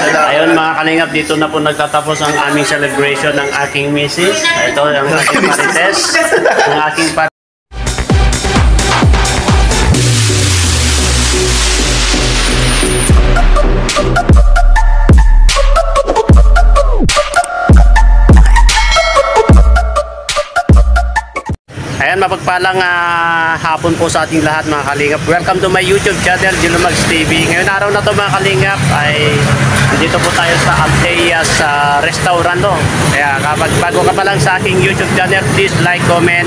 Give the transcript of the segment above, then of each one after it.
Ayun mga kalingap, dito na po nagtatapos ang aming celebration ng aking misis. Ito ang aking marites, ang aking Ayan, mapagpalang hapon po sa ating lahat mga kalingap. Welcome to my YouTube channel, Jilumags TV. Ngayon araw na to mga kalingap ay dito po tayo sa Alteas restaurant. Kaya kapag bago ka pa lang sa aking YouTube channel, please like, comment,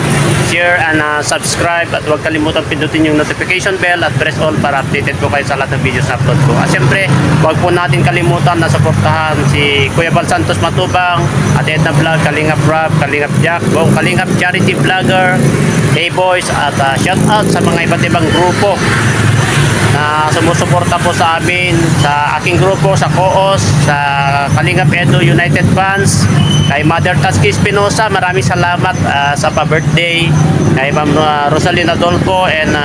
share, and subscribe. At huwag kalimutan pindutin yung notification bell at press all para updated po kayo sa lahat ng videos na upload ko. At syempre, huwag po natin kalimutan na supportahan si Kuya Bal Santos Matubang, at Edna Vlog, Kalingap Rob, Kalingap Jack, Bong Kalingap Charity Vlogger, Hey Boys, at shout out sa mga iba't ibang grupo na sumusuporta po sa amin, sa aking grupo, sa Coos, sa Kalingap Edo United Fans, kay Mother Tasky Espinosa, maraming salamat sa pa-birthday, kay Ma'am Rosalina Dolpo, and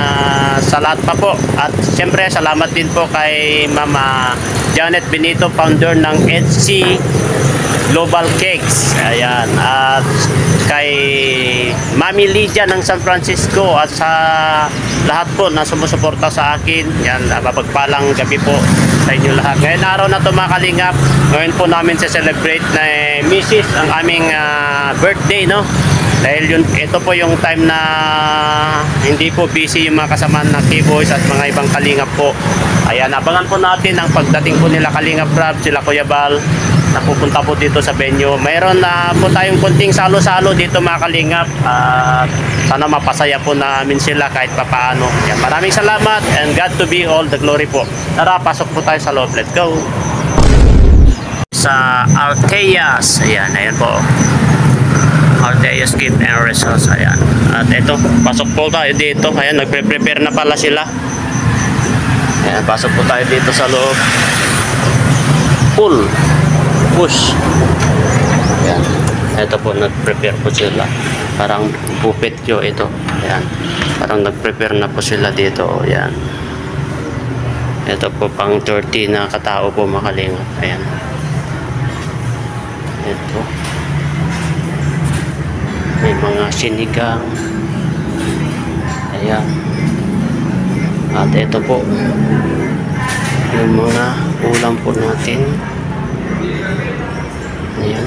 sa lahat pa po. At siyempre salamat din po kay Ma'am Janet Benito, founder ng EDC Global Cakes. Ayan. At kay Mami Lydia ng San Francisco, at sa lahat po na sumusuporta sa akin. Yan, mapagpalang gabi po sa inyo lahat. Ngayon araw na ito mga kalingap, ngayon po namin celebrate na Mrs. ang aming birthday, no? Dahil yun, ito po yung time na hindi po busy yung mga kasamaan ng K-Boys at mga ibang kalingap po. Ayan, abangan po natin ang pagdating po nila Kalingap Rob, sila Kuya Bal, na pupunta po dito sa venue. Mayroon na po tayong kunting salo-salo dito mga kalingap, at sana mapasaya po namin sila kahit papaano. Yan, maraming salamat and God to be all the glory po. Tara, pasok po tayo sa loob. Let's go! Sa Alteas, ayan, ayan po. Alteas Gift and Resorts, ayan. At ito, pasok po tayo dito. Ayan, nagpre-prepare na pala sila. Ayan, pasok po tayo dito sa loob. Pull, push. Ayan. Ito po, nag-prepare po sila. Parang buffet yo ito. Ayan. Parang nag-prepare na po sila dito. Ayan. Ito po, pang 30 na katao po makalingap. Ayan. Ito. May mga sinigang. Ayan. At ito po, yung mga ulam po natin. Ayan.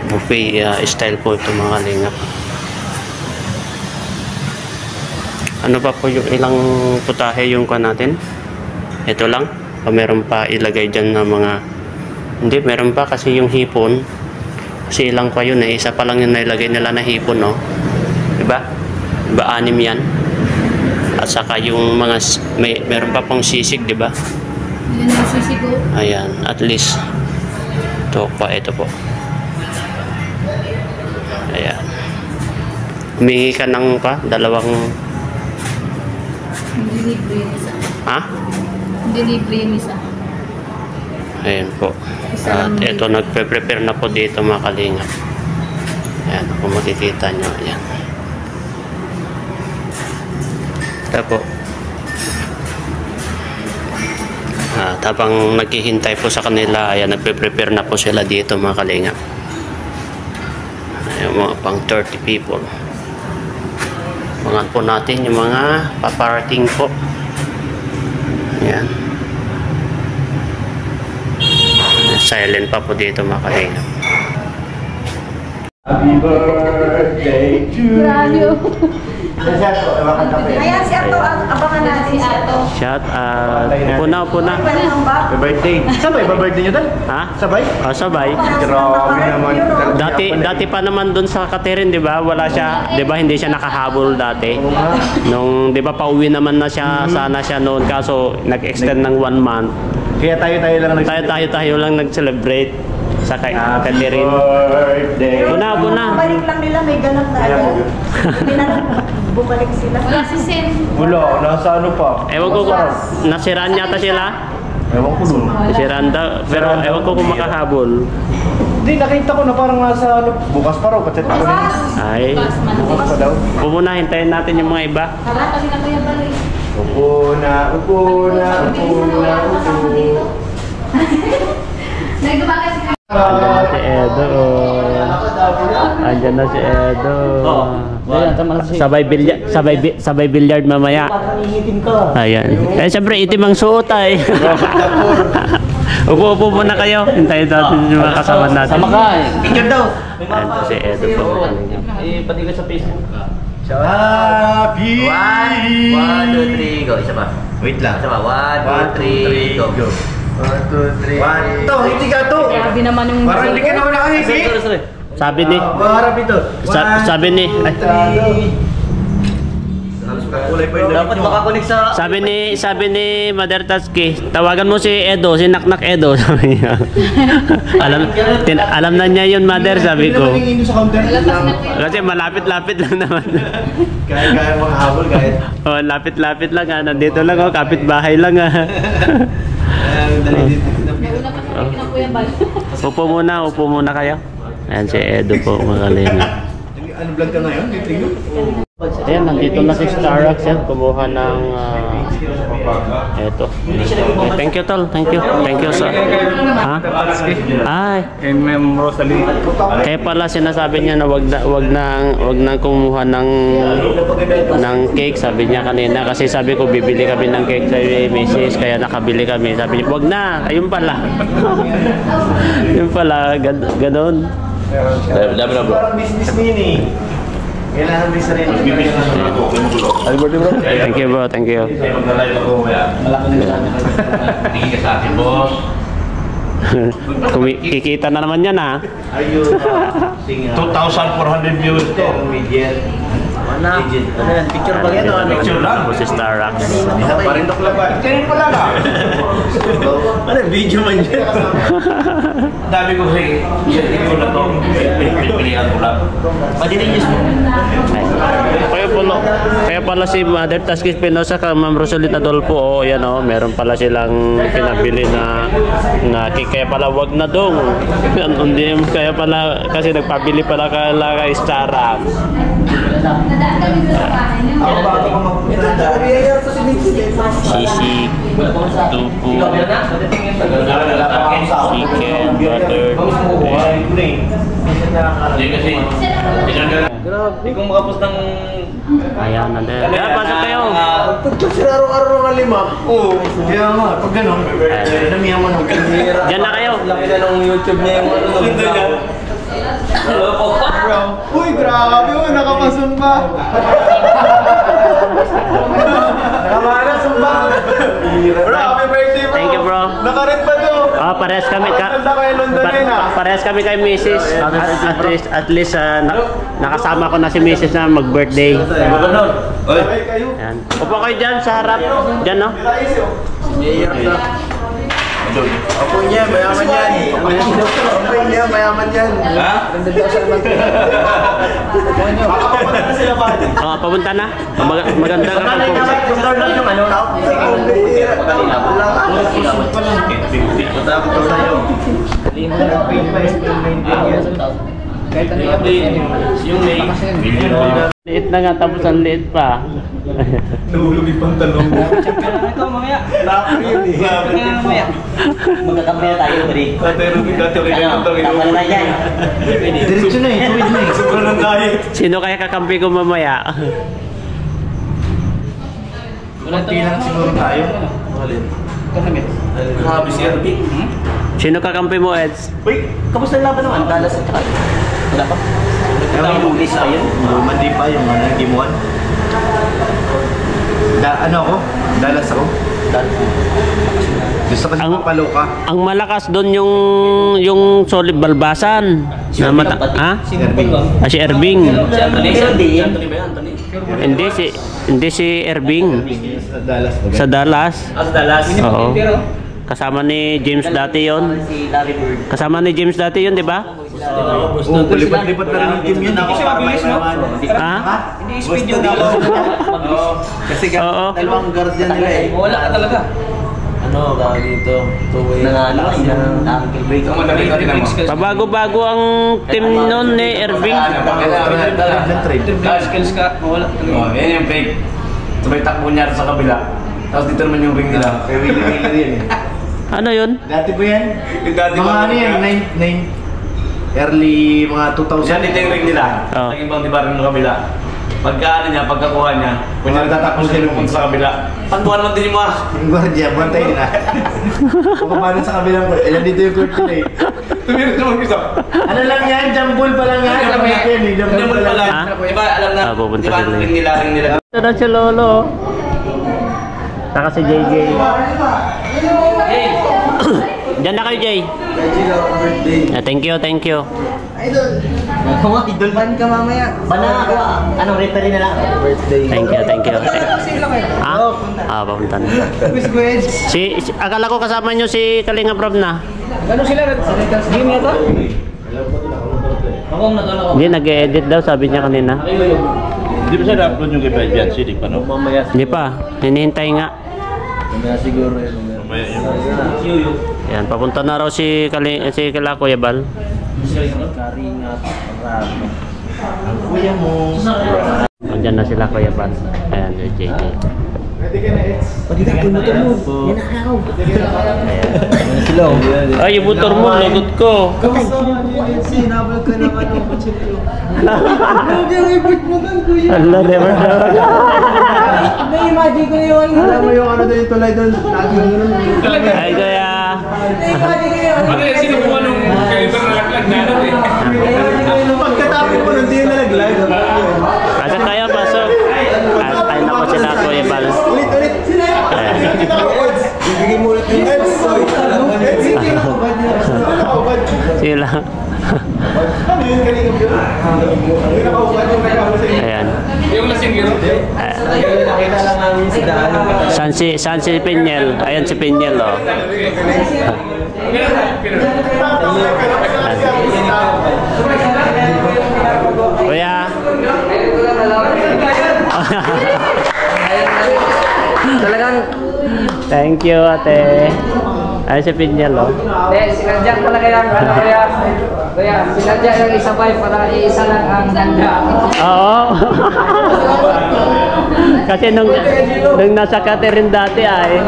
Buffet style po ito mga kalingap. Ano pa po yung ilang putahe yung ka natin? Ito lang? O meron pa ilagay dyan na mga... Hindi, meron pa kasi yung hipon. Kasi ilang pa yun eh. Isa pa lang yung nailagay nila na hipon, no? Diba? Diba, 6 yan? At saka yung mga... meron pa pong sisig, diba? Yan yung sisig ko. Ayan, at least. Ito pa, ito po. Ayan. Humingi ka ng pa, dalawang... Hindi libre yung isa. Ha? Hindi libre yung isa. Ayan po. At ito, nagpe-prepare na po dito mga kalingap. Ayan, kung makikita nyo. Ayan. Ito po. At habang naghihintay po sa kanila, ayan, nagpe-prepare na po sila dito mga kalingap. Ayan, mga pang 30 people. Abangan po natin yung mga paparating po. Ayan. Silent pa po dito mga kalingap. Happy birthday to you. Ayan, si Ato, abangan natin si Ato. Shout out. Puna. Happy birthday. Sabay ba birthday nyo dal? Ha? Sabay? Oh, sabay. Grabe naman. Dati pa naman doon sa Catherine, 'di ba? Wala siya, 'di ba? Hindi siya nakahabol dati. Nung 'di ba pauwi naman na siya, sana siya noon, kaso nag-extend ng 1 month. Kaya tayo lang Tayo lang nag-celebrate sa kay Catherine. Birthday. Puna. Balik lang nila, may ganap na agad. Bumalik sila. Wala si Sen. Wala, nasa ano pa? Ewan ko, nasiraan yata sila. Ewan ko dun. Nasiraan daw, pero ewan ko kung makahabol. Hindi, nakita ko na parang nasa ano, bukas pa raw. Kasi ako na. Ay, Bukas pa daw. muna hintayin natin yung mga iba. Hala, kasi na Kuya Bal eh. Upo na, upo na, upo na, upo. Nagbabakas ka. Andyan na si Edo. Andyan na si Edo. Sabay billiard mamaya. Ayan. Eh, siyempre, itim ang suot ay. Upo-upo muna kayo. Hintayin natin yung mga kasama natin. Sama ka eh. Picture daw. Ayan po si Edo po. Pati ka sa Facebook. Happy! 1, 2, 3, go. Isa pa. Wait lang. Isa pa. 1, 2, 3, go. 1, 2, 3. Ito, hindi ka to. Grabe naman yung... Parang hindi ka naman nakahiti. Sabi ni... Harap ito. Sabi ni... Dapat makakonek sa... Sabi ni Mother Tatsuki, tawagan mo si Edo, si Naknak Edo, sabi niya. Alam na niya yun, Mother, sabi ko. Hindi sa counter. Kasi malapit-lapit lang naman. Kaya makahabol, kahit. Oh, lapit-lapit lang ha. Nandito lang oh, kapit-bahay lang ha. Dali dito. Nauna pa sa akin ang Kuya Bal. Upo muna kayo. Ayan si Edo po, magalinga. Ano vlog ka ngayon? Tingnan. Ayan, nandito na si Starrock yan. Kumuha ng... eto. Okay, thank you, Tol. Thank you, sir. Ha? Ay. And Ma'am Rosalie. Kaya pala sinasabi niya na wag nang kumuha ng cake, sabi niya kanina, kasi sabi ko bibili kami ng cake sa Mrs. kaya nakabili kami. Sabi niya, wag na. Ayun pala. Yun pala, ganoon. Parang business mini. Kailangan may sarili. Thank you, bro. Thank you. Kikita na naman yan, ha? Ayun. 2,400 views to. Ano yan? Picture ba yan? Picture lang. Si Starrock. Parindok lang ba? Picturein ko lang ah. Ano video man yan? Dami ko kasi ito na to. Pilihan ko lang. Pwede rin news mo. Kaya pala si Mother Tatsuki Espinosa ka Ma'am Rosalita Dolpo, oh, yan oh, meron pala silang pinabili na cake. Kaya pala wag na dong. Hindi, kaya pala kasi nagpabili pala kay Starrock. Nadaan kami sa bahay niyo. Sisig, tupo, chicken, butter, Hindi kong makapos ng... ayan na din. Kaya pasok kayo. Sila araw-araw na 5. Oo. Kaya nga, pag gano'n, damihan mo ng Diyan na kayo. Laki na ng YouTube niya yung ano. Hello po. Uy, grabe mo, nakapasun pa. Nakamana, sumba. Bro, happy birthday bro. Thank you, bro. Nakarit pa to. Parehas kami Ganda kayo Londonin ah. parehas kami kay Mrs. At least nakasama ko na si Mrs. na mag-birthday. Oy, kayo. Ayan. Upo kayo dyan sa harap. Dyan, no? Apo niya, mayaman yan. Apo niya, mayaman yan. Ha? Makakapunta na sila ba? Papunta na. Maganda ka pa po. Start lang yung ano. Yung May. Liit na nga, tapos ang liit pa. Nahulog yung pantalong mo. Ito mamaya. Laki yun eh. Mamaya. Magkakampi na tayo, Dri. Tama na yan. Diretso na eh, tuwid na eh. Sobrang ng diet. Sino kaya kakampi ko mamaya? Kunti lang siguro tayo. Grabe si Erby. Sino kakampi mo, Eds? Uy, kamusta yung laban naman? Dallas at saka. Wala pa? May lulis pa yun. Mandi pa yung game 1. Ano ako? Dallas ako. Gusto kasi mapalo ka. Ang malakas doon yung solid balbasan. Na ha? Si Erby. Si Erbing. Si Anthony. Si Anthony ba yan? Anthony? Hindi si Erbing. Sa Dallas. Sa Dallas. Sa Dallas. Oo. Kasama ni James dati yon. Si Larry Bird. Kasama ni James dati yon, di ba? Oo, lipat-lipat na rin yung team yun. Kasi mabilis, no? Ha? Hindi speed yun dito. Kasi Oo. dalawang guardian nila eh. Wala ka talaga. Ano, tawag dito? Two-way. Nangalas ng ankle break. Pabago-bago ang team noon ni Erbing. Trade. Skills ka, wala. Yan yung fake. Sabay takbo niya sa kabila. Tapos dito naman yung ring nila. Kaya wili-wili yan. Ano yun? Dati ba yan? Yung dati Mga ano yan, early mga 2000. Yan dito yung ring nila. Oh. Naging bang di ba rin ng kabila. Pagka ano niya, pagkakuha niya, kunya natatakbo siya pumunta sa kabila. Pagbuhan naman din yung mga. Yung guardia, bantay nila. Kung paano sa kabilang court. Ayan dito yung court nila eh. Tumirit naman isa. Ano lang yan? Jambul pa lang yan. Alam mo yan, Jambul pa lang. Ha? Diba alam na, Ah, pupunta diba sila. ring nila. Ito na si Lolo. Saka si JJ. Diyan na kayo, Jay. Thank you, thank you. Kung idol ban ka mamaya. Bana ako. Anong referee na lang? Thank you, thank you. Ah, papunta na. Akala ko kasama nyo si Kalinga Prab na. Game na to? Ako na to. Hindi, nag-edit daw, sabi niya kanina. Di ba siya na-upload yung kay Bian CD pa, no? Mamaya. Hindi pa, hinihintay nga. Mamaya siguro yun. Mamaya yun. Yan, papunta na raw si Kala Kuya Bal. Karingat. Marami. Ang kuya mo. Andiyan na sila Kuya Bal. Ayan, si JJ. Pwede ka na, Eds. Pagkita mo ito mo. Yan ako. Ayan. Sila. Ay, yung motor mo, lagot ko. Sinabal ka naman ng kuchilyo. Grabe ang ibig mo doon, kuya. Allah, never know. Na-imagine ko na yun. Alam mo yung ano doon yung tulay doon. Lagi yung ganun. Ay, Kuya. Na-imagine ko yun. Ano yung sino kung anong kayo ba nalaglag na ano eh? Pagkatapos mo, hindi yung nalaglag. Pasok tayo, pasok. Ay, nako sila Kuya Bal. Ulit. Ayan. Bibigay mo ulit yung Eds. Eds, hindi nakabad niya. Nakabad. Sila. Ano yun kanina yun? Hindi nakabad yung nagkamo sa inyo. Ayan. Yung lasing yun. Nakita lang namin si Daan. Saan si Pinyel? Ayan si Pinyel, oh. Kuya. Talagang Thank you, ate. Ayan si Pinyel, oh. Sinadya pala kaya sinadya yung isabay para iisa lang ang handa. Oo. Kasi nung nasa Catherine dati ay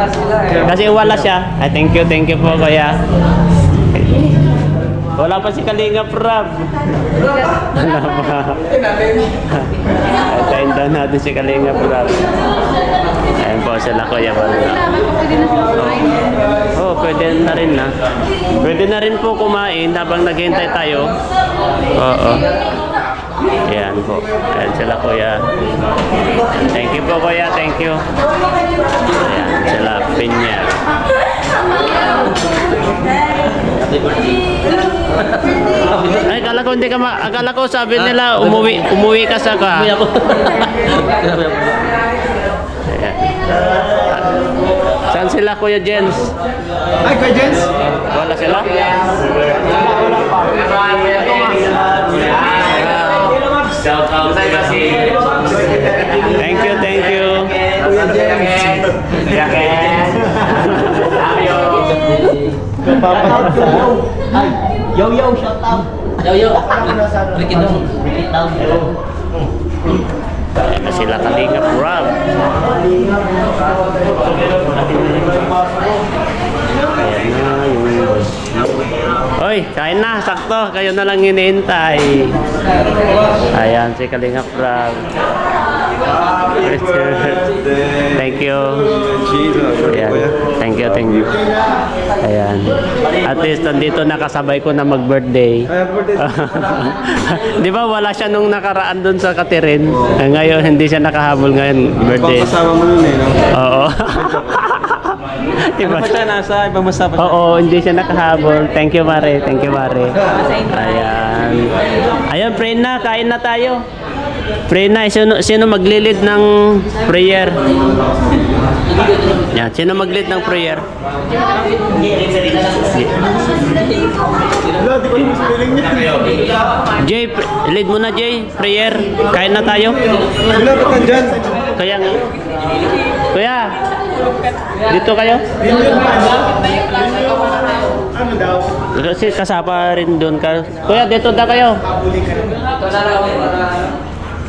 kasi wala siya. Ay, thank you po kuya. Wala pa si Kalinga Prab. Wala pa. Tayin daw natin si Kalinga Prab. Ayan po sila kuya. Oh, pwede na rin na. Pwede na rin po kumain habang naghihintay tayo. Oo. Ayan po. Ayan sila kuya. Thank you po kuya. Thank you. Ayan sila Pinya. Ay, akala ko hindi ka akala ko sabi nila umuwi ka sa ka. Ayan. Saan sila Kuya Jens? Ay, Kuya Jens? Wala sila? Shout out sa kasi. Thank you. Kuya Jens. Ay, yo, shout out. Yo. Break it down. Ayan na sila Kalinga Prab. Ayan na yung... Hoy, kain na, sakto. Kayo na lang hinihintay. Ayan si Kalinga Prab. Thank you. Ayan. Thank you. Ayan. At least nandito nakasabay ko na mag-birthday. Di ba wala siya nung nakaraan dun sa Catherine? Ngayon hindi siya nakahabol ngayon birthday. Kasama mo nun eh, no? Oo. Diba? Siya nasa ibang basta pa. Oo, hindi siya nakahabol. Thank you, Mare. Ayan. Ayan, pray na. Kain na tayo. Pray na. Sino maglilid ng prayer? Yan. Sino maglilid ng prayer? Jay, lead mo na, Jay. Prayer. Kain na tayo. Wala ba ka dyan? Kaya nga. Kuya, dito kayo? Ano daw? Kasi kasama rin doon ka. Kuya, dito na kayo.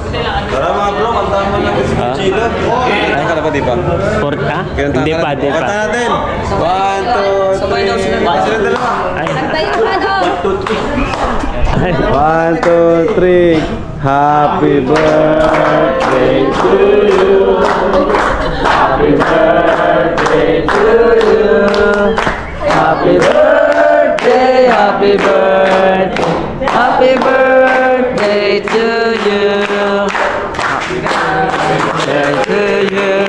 Tara mga bro, kantahan mo lang si Chilo. Ay, ka na ba, di ba? Hindi pa, hindi pa. Kanta natin. 1, 2, 3. Sila dalawa. Nagtayo ka daw. 1, 2, 3. Happy birthday to you. Happy birthday to you. Happy birthday, happy birthday. Happy birthday to you. Happy birthday to you.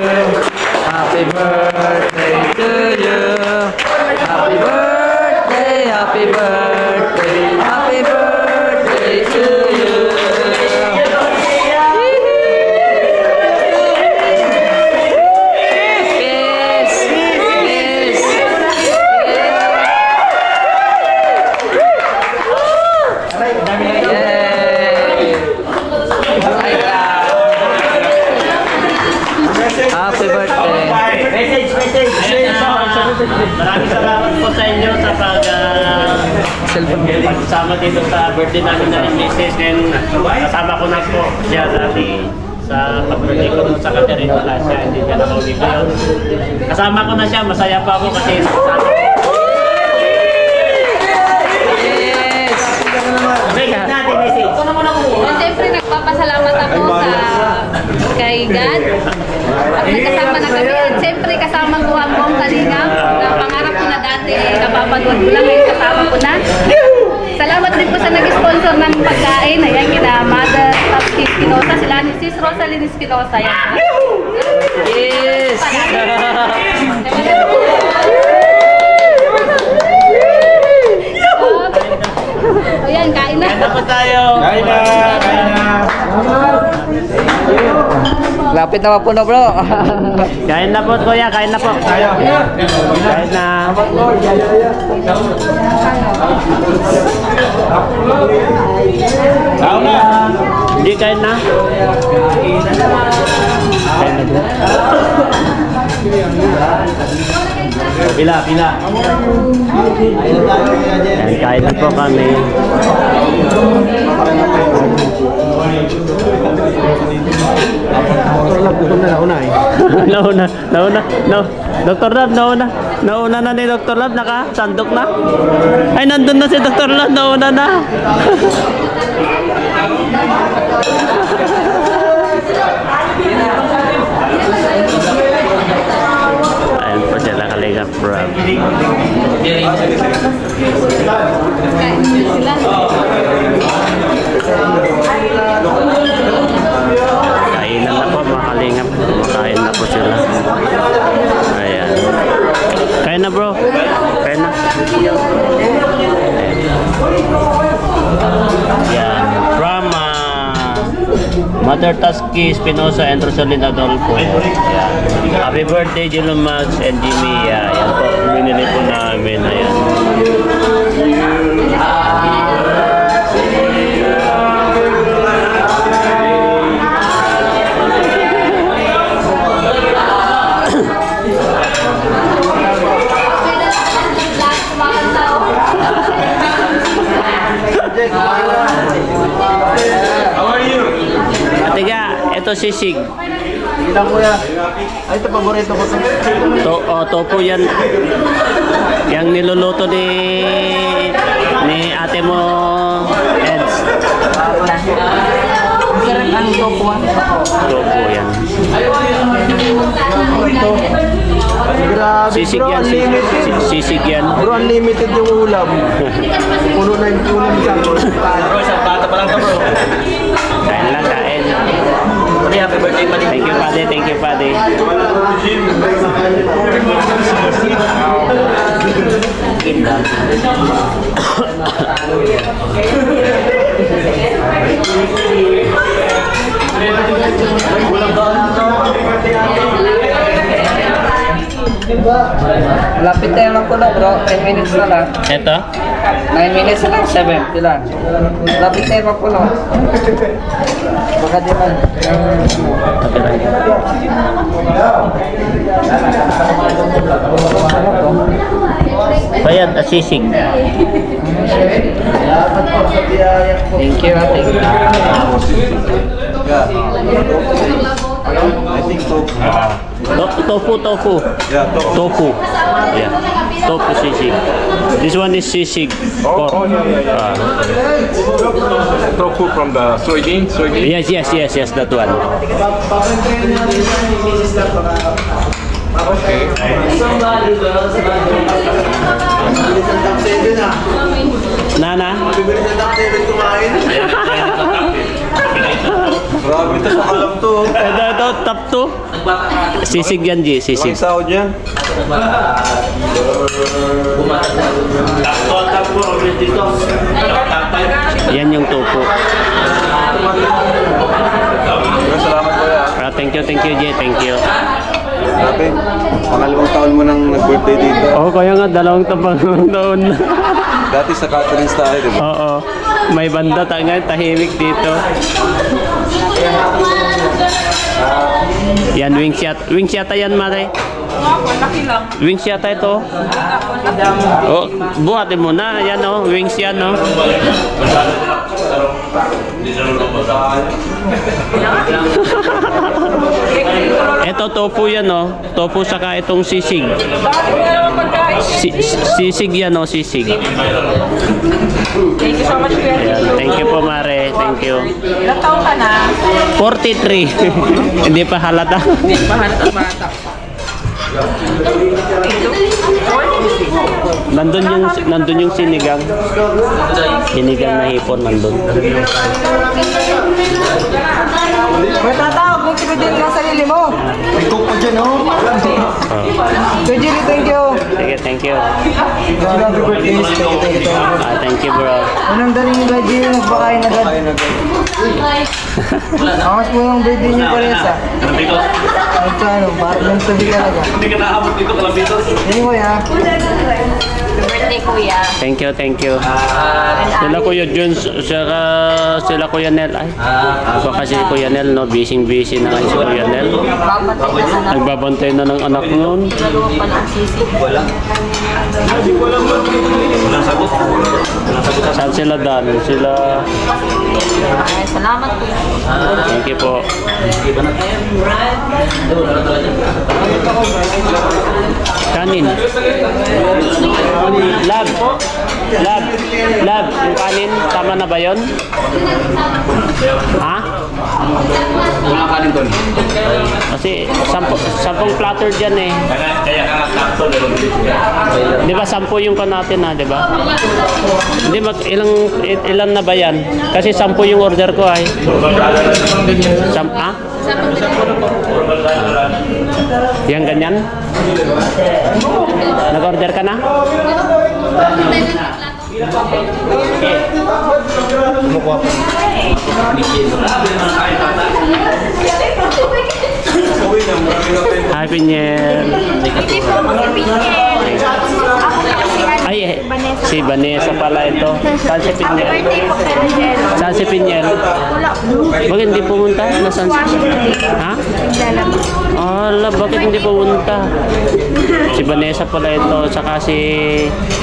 Happy birthday to you. Happy birthday, happy birthday. Happy birthday to you. Kiss, kiss, happy birthday. Maraming salamat po sa inyo sa pagsama dito sa birthday namin na ni Mrs. Ngayon, kasama ko na po siya dati sa pag-birthday ko sa Catherine Palacia. Hindi niya nakauwi ngayon. Kasama ko na siya, masaya pa ako kasi kasama ko. Siyempre, nagpapasalamat ako kay God. At nagkasama na kami. At siyempre, kasama ko ang buong kalingap. Na pangarap ko na dati, napapanood ko lang ngayon, kasama ko na. Salamat din po sa nag-sponsor ng pagkain. Ayan, kina Mother Tapki Espinosa. Sila ni Sis Rosalyn Espinosa. Ayan. Yes! Ayan, kain na. Kain na po tayo. Kain na, kain na. Lapit na po na bro. Kain na po, kuya. Kain na po. Kain na. Kain na. Hindi, kain na. Kain na po. Pila, pila. Ayan, kain na po kami. Nauna. Dr. Lab, nauna. Nauna na ni Dr. Lab, nakasandok na. Ay, nandun na si Dr. Lab, nauna na. Ayan po sila Kalingap Rob. Kain sila. Kainan na po mga Kalingap. Kumakain na po sila. Ayan. Kain na bro. Kain na. Ayan. From Mother Tasky Espinosa and Rosalyn Adolfo. Ayan. Happy birthday Jilumax and Jimmy. Ayan po. Binili po namin. Ayan. Atiga, ito sisig. Ilang kuya. Ay, ito paborito ko. Topo yan. Yang niluluto ni ate mo, Eds. Topo yan. Grabe, Sisig bro, yan. unlimited. Sisig yan. Bro, unlimited yung ulam. Puno na yung ulam sa Bro, isang bata pa lang ka bro. Kain lang, kain. Happy birthday pa din. Thank you, Padre. Thank you, Padre. Lapit tayo lang po na bro. 10 minutes na lang. Ito? 9 minutes na lang. 7. Ilan? Lapit tayo lang po na. Baka di man. Okay lang. Bayad at sisig. Thank you. Thank you. talaga. I think so. Tofu. Yeah, Tofu. Yeah. Tofu sisig. This one is sisig. Pork. Tofu from the soybean. Yes, that one. Nana? Grabe ito sa alam to. Ito, top 2. Sisig yan, G. Sisig. Ang sahod yan. Yan yung tofu. Salamat po ya. Thank you, G. Thank you. Grabe. Pangalawang taon mo nang nag-birthday dito. Oo, kaya nga, 2 taon. Dati sa Catherine's tayo, di ba? Oo. May banda ngayon, tahimik dito. Yan, wings yata. Wings yata yan, Mare. Wings yata ito. Oh, buhatin mo na. Yan, oh. Wings yan, oh. Ito, tofu yan, oh. Tofu saka itong sisig. Sisig yan, oh. Sisig. Thank you so much, Kuya. Ayan. Thank you po, Mare. Thank you. Ilang taon ka na? 43. Hindi pa halata. Nandun yung sinigang. Sinigang na hipon nandun. May tatawag mo din ng sarili mo. May cook pa dyan, oh. Kuya Jerry, thank you. Sige, thank you. Happy birthday. Thank you. Thank you, bro. Unang daling ni Kuya Jerry, nagpakain agad. Angas po yung birthday niyo pares ah. Ano, parang yung sabi talaga. Hindi ka naabot dito, Kalabitos. Hindi ko ya. Birthday, Kuya. Thank you. Sila Kuya Jones, sila Kuya Nel. Ay, ako kasi Kuya Nel, no? Busy na kasi si Kuya Nel. Nagbabantay na ng anak nun. Nagawa pa ng sisig. Walang sagot. Saan sila dan? Sila... Ay, salamat, Kuya. Thank you po. Kanin. Lab. Yung kanin, tama na ba yun? Ha? Walang kanin doon. Kasi 10 platter dyan eh. Kaya ka nga takto, meron dito. Di ba 10 yung kan natin ha, di ba? Hindi, ilan na ba yan? Kasi 10 yung order ko ay. Ha? Yang ganyan? Nag-order ka na? Happy New Year. Ay, si Vanessa pala ito. Saan si Pinyel? Saan si Pinyel? Bakit hindi pumunta? Nasaan si... Ha? Ala, bakit hindi pumunta? Si Vanessa pala ito. Saka si...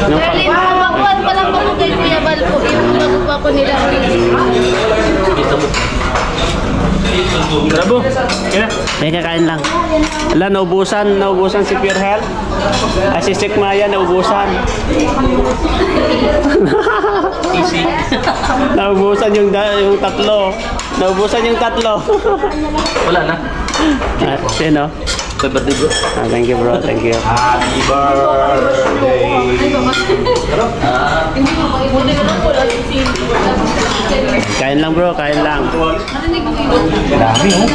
Makuhan pa lang po kay Kuya Bal po. Yung nakuha ko nila. Grabo. May kakain lang. Ala, naubusan si Pure Health. Si Sik Maya, naubusan. Naubusan yung tatlo. Wala na. Sino? Birthday bro. Thank you, bro. Thank you. Happy birthday. Kain lang, bro. Kain lang. Dami, oh.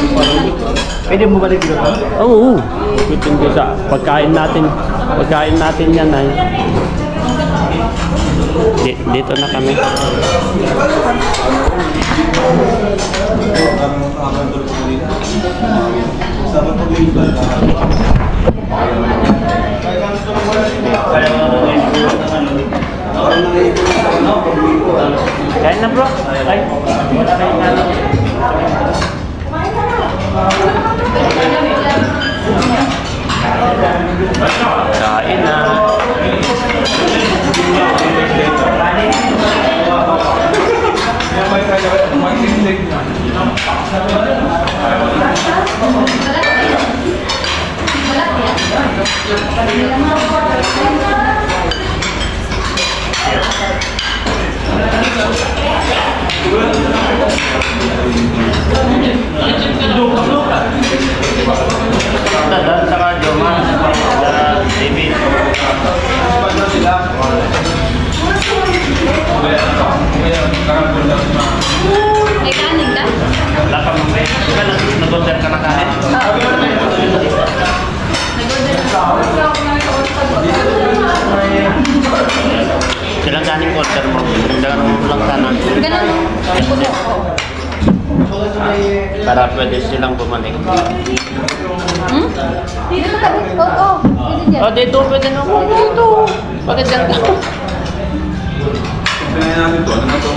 Pwede mo balik dito? Oo. Dito sa pagkain natin. Pagkain natin yan ay. Dito na kami. Kain na, bro. Ay, wala na yung ano. Kain na. Dadan sa radyo, man. David. May kanin ka? Wala pa mo. Diba nag-order ka na kanin? Silang kanin order mo. Dagan mo lang sana. Ganun. Para pwede silang bumalik. Hmm? Dito ka dito. Oo. Dito dyan. Oh, dito pwede na ako. Dito. Bakit dyan ka? Pinayin natin to. Ano na to?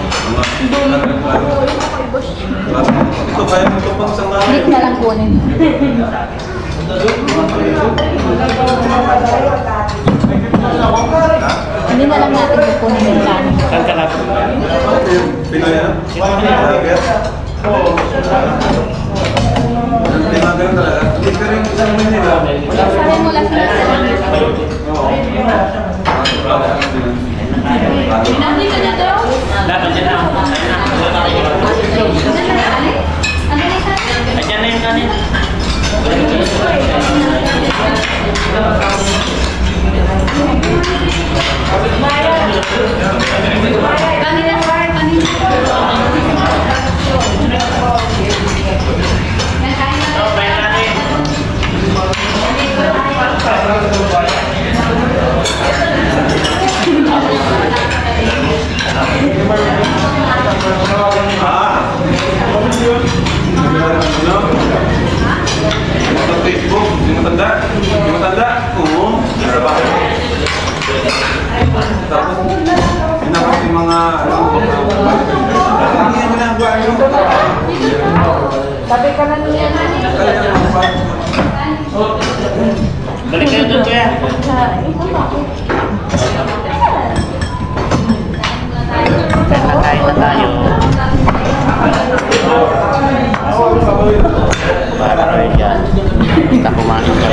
Ito, kaya mo ito pang isang araw. Dito na lang kunin. Hindi na lang natin kunin yung kanin. Saan ka na? Pinoy yan? Hindi mga ganun talaga. Hindi ka rin isang nila. Sabi mo lang sila. Nandito na daw? Dapat dyan na. Ayan na yung kanin. Kanina, Facebook, yung matanda. Yung matanda. Oo. Sa bahay. Tapos, inakot yung mga hindi yung ginagawa nyo. Sabi ka na niya na. Balik kayo doon kaya. Kain na tayo. Para rin dyan. Kita kumain ka.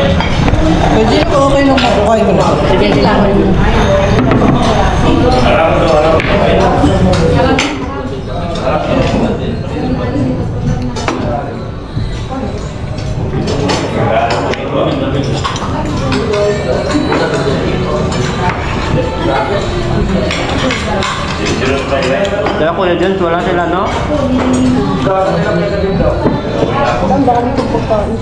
Pwede ko okay lang makukain ko na. sige lang. Kaya Kuya Jones, wala sila, no? Ang dami kong pagkain.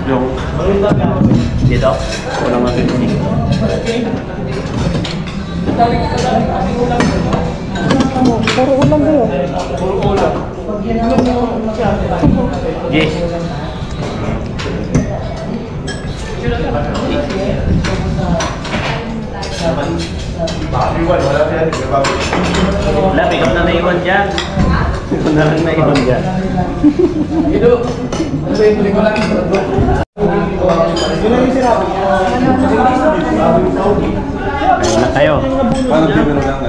Yung dito? Walang mabibili. Puro ulam ba yun? Yes. Lab, ikaw na naiwan dyan. Ikaw na lang naiwan dyan. Kain na kayo. Paano bibiro lang?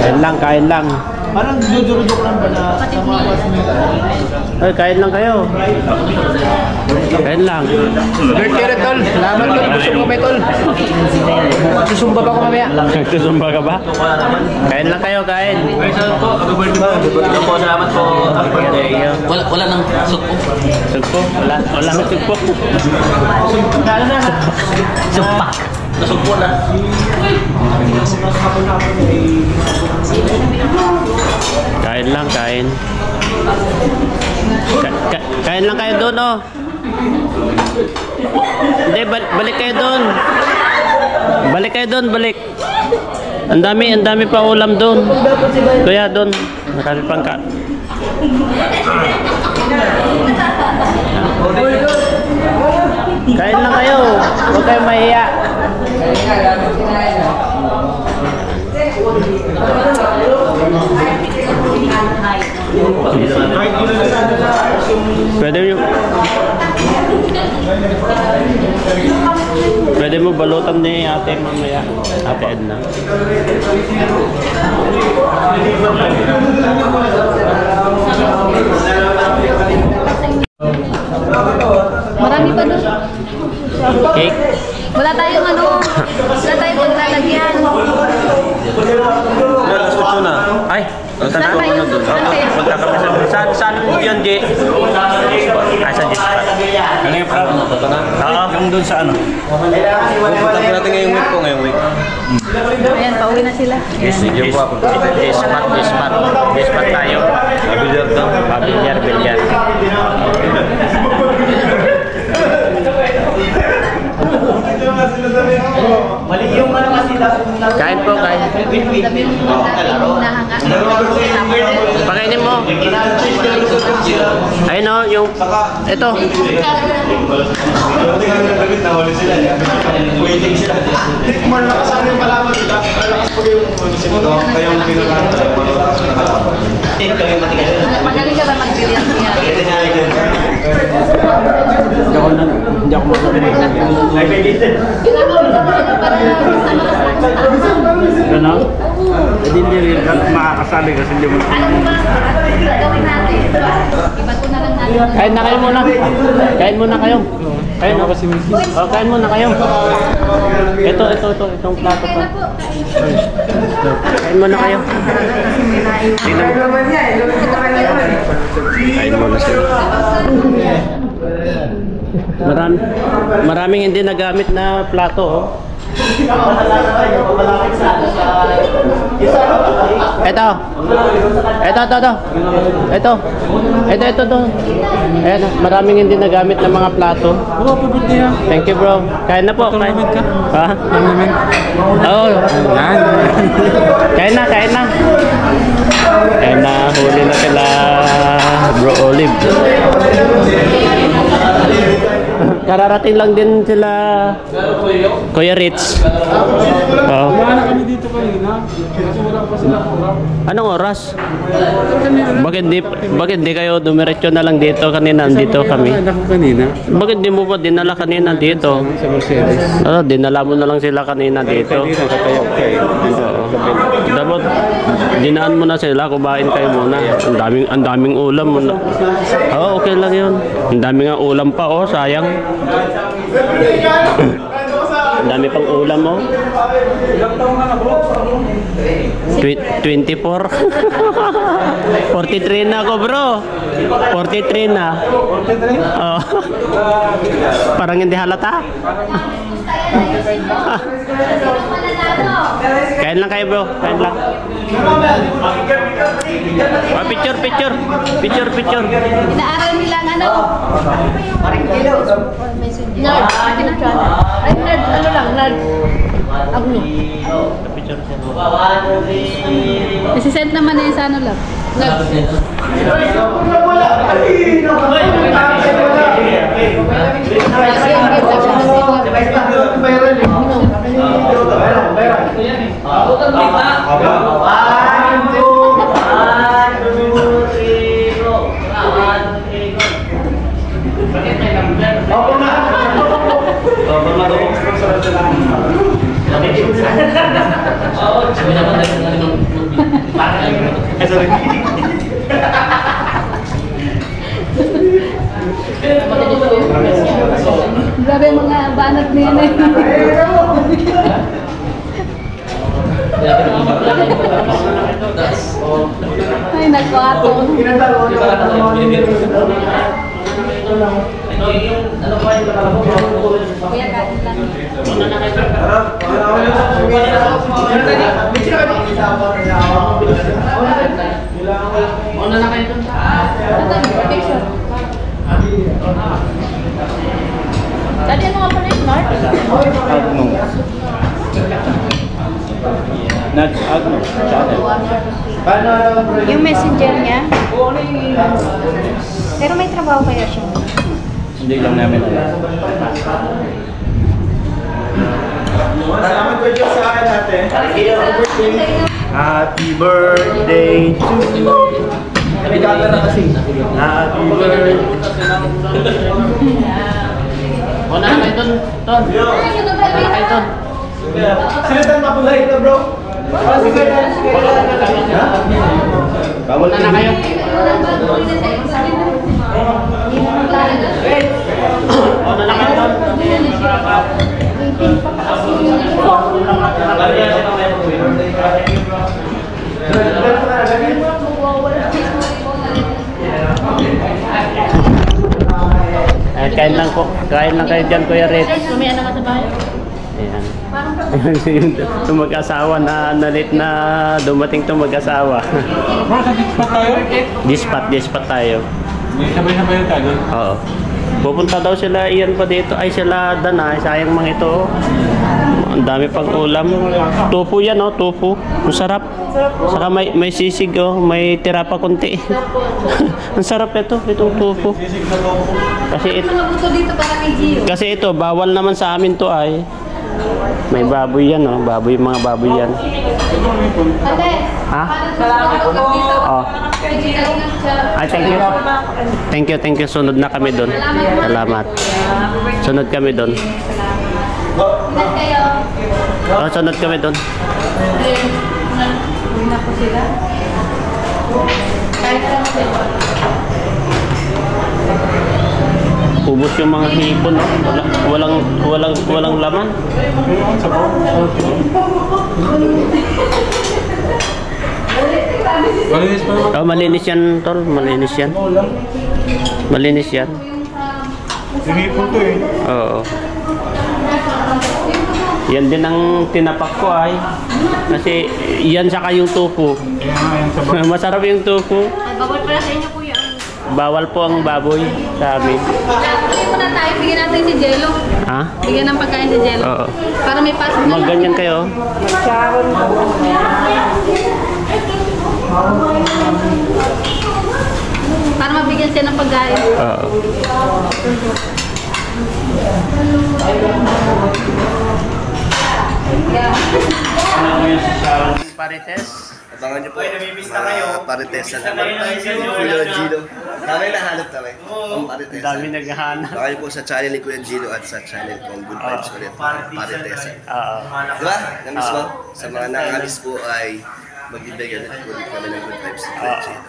Kain lang, kain lang. Parang dudurudok lang ba na sa mga classmates? Ay, kain lang kayo. Kain lang. Birthday rin, tol. Salamat, tol. Gusto mo may tol. Susumba pa ko mamaya. Nagsusumba ka ba? Kain lang kayo, kain. Wala nang suko. Sugpo? Wala nang sugpo. Supak. Nasugpo na. Kain lang, kain. Kain lang kayo doon, oh. Hindi, balik kayo doon. Balik kayo doon, balik. Ang dami pa ulam doon. Kuya, doon. Marami pang ka. Kain lang kayo. Huwag kayong mahiya. Pwede mo balutan ni ate mamaya. Ate Edna. Marami pa doon. Cake. Wala tayong paglalagyan. Alas 8 na. Ay, Saan kayo? Saan kayo? magkakami sa... Saan yun, G? Ay, sa G. Ano yung plan? Oo. Yung doon sa ano? Pupunta natin ngayong week po, ngayong week. Ayan, pauwi na sila. Dispat tayo. Bilyar daw. Bilyar. Kain po, kain. Pakainin mo. Ayun o, yung... Ito. Magaling ka ba mag-billion niya? Hindi ako Kailangan mo na para sama-sama. Ano? Hindi makakasali kasi hindi mo... Ano ba? Gawin natin. Iba ko na lang natin. Kain na kayo muna. Kain muna kayo. Kain na kasi kain muna kayo. Itong plato pa. Kain muna kayo. Kain muna sila. Maraming hindi nagamit na plato, oh. Ito. Ayan, maraming hindi nagamit na mga plato. Thank you, bro. Kain na po. Kain ka? Ha? Oo. Kain na. Kain na. Huli na sila, Bro Olive. Kararating lang din sila Kuya Rich. Oh. Wala kami dito kanina. Kasi wala pa sila program. Anong oras? Bakit di kayo dumiretso na lang dito kanina? Dito kami. Ako kanina. Bakit di mo pa dinala kanina dito? Sa Mercedes. Dinala mo na lang sila kanina dito. Oo. Dapat dinaan mo na sila, kumain kayo muna. Ang daming ulam mo na. Oo, okay lang 'yun. Ang daming nga ulam pa, oh, sayang. Ang dami pang ulam mo. 24. 43 na ako, bro. 43 na. Oh. Parang hindi halata. Kain lang kayo, bro. Kain lang. Picture. Inaaral nila ang ano? Nerd. Ay, nerd. Ano lang? Nerd. Agno. Isisend naman na yun sa ano lang. Nerd. Grabe mga banat niya na yun. Ay, naku ato. Kuya, kain lang. Picture. Tadi ano nga pala yung Mark? Agno. Yung messenger niya. Pero may trabaho kaya siya. Hindi lang namin alam. Salamat po Diyos sa akin natin. Happy birthday to you. May camera kasi. Happy birthday. Wala na kayo doon, Ton. Wala na kayo doon. Sila tayo mapulay na bro. Sige na. Wala na kayo. Wala na kayo doon. Kain lang po. Kain lang kayo dyan, Kuya Red. May ano ka sa bahay? Ayan. Yung mag-asawa na nalit na dumating to mag-asawa. Bro, sa dispat tayo? Dispat tayo. Sabay-sabay yung tayo. Oo. Pupunta daw sila iyan pa dito. Ay sila Danay, sayang mga ito. Ang dami pang ulam. Tofu yan oh, tofu. Ang sarap. Saka may sisig oh, may tira pa konti. Ang sarap ito, itong tofu. Kasi ito, Dito para kay Gio. kasi ito bawal naman sa amin to ay. May baboy yan oh, baboy mga baboy yan. Ate, Ha? salamat po. Oh. Ay, thank you. Sunod na kami doon. Salamat. Sunod kami doon. Ingat kayo. Oh, sunod kami doon. Uwi na po sila. Kahit lang sila. Ubos yung mga hipon, no? Walang laman. Malinis pa naman. Oh, malinis yan, tol. Malinis yan. Malinis yan. Sinipon to eh. Oo. Yan din ang tinapak ko ay. Kasi yan saka yung tofu. Masarap yung tofu. Ay, bawal pala sa inyo, kuya. Bawal po ang baboy sa amin. Bigyan mo na tayo. Bigyan natin si Jello. Ha? Bigyan ng pagkain si Jello. Oo. Para may pasok na. Magganyan kayo. Para mabigyan siya ng pagkain. Oo. Parites. Abangan niyo po. Mga paritesan. Kuya Gino. Kami nahanap kami. Ang Ang paritesan. dami naghahanap. Abangan niyo po sa channel ni Kuya Gino at sa channel kong Good Vibes ulit. Paritesan. Oo. Diba? Namiss mo? Sa mga nakamiss po ay magbibigay ulit po kami ng Good Vibes ni Kuya Gino.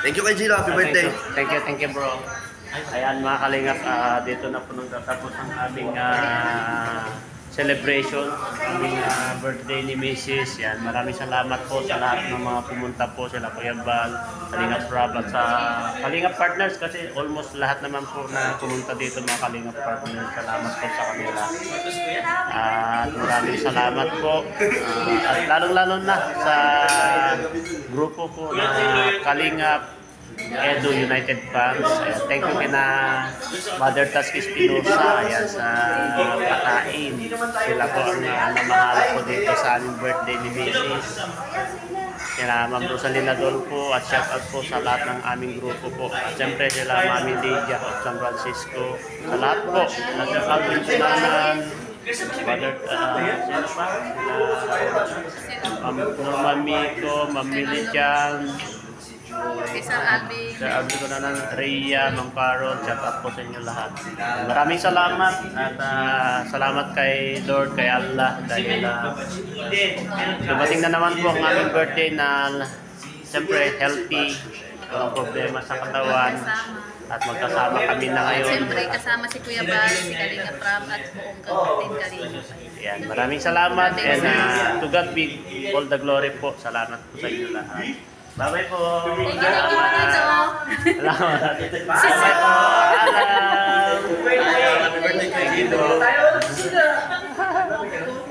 Thank you kay Gino. Happy birthday. Thank you bro. Ayan mga kalingap, dito na po nagtatapos ang aming celebration, aming birthday ni Mrs. Yan, maraming salamat po sa lahat ng mga pumunta po, sila Kuya Bal, Kalingap Rob at sa Kalingap Partners kasi almost lahat naman po na pumunta dito mga Kalingap Partners. Salamat po sa kanila. At maraming salamat po. At lalong-lalo na sa grupo po na Kalingap Edu United Fans. Thank you kina Mother Task Espinosa sa pakain. Sila po ang namahala po dito sa aming birthday ni Mrs. Kina Ma'am Rosalina Dolpo at shout out po sa lahat ng aming grupo po. At siyempre sila Mami Lydia of San Francisco. Sa lahat po. At sa Calvin Sinanan, Mother, sino pa? Ma'am Miko, Ma'am Milijan, Sir Alvin. Sir Alvin ko na ng Rhea, Ma'am Carol, shout out po sa inyo lahat. Maraming salamat at salamat kay Lord, kay Allah dahil dumating na naman po ang aming birthday na siyempre healthy, walang problema sa katawan at magkasama kami na ngayon. Siyempre, kasama si Kuya Bal, si Kalingap Rob at buong Kagrutin Kalingap. Yan, maraming salamat and to God be all the glory po. Salamat po sa inyo lahat. Bye-bye po. Thank you po dito. Salamat. Bye-bye po. Happy birthday kay Guido.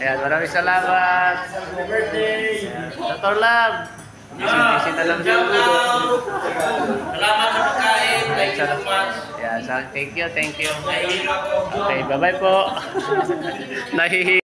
Ayan, maraming salamat. Happy birthday. Dr. Love. Busy na lang siya. Salamat sa pagkain. Thank you so much. Yeah, thank you. Okay, bye-bye po. Nahihiya.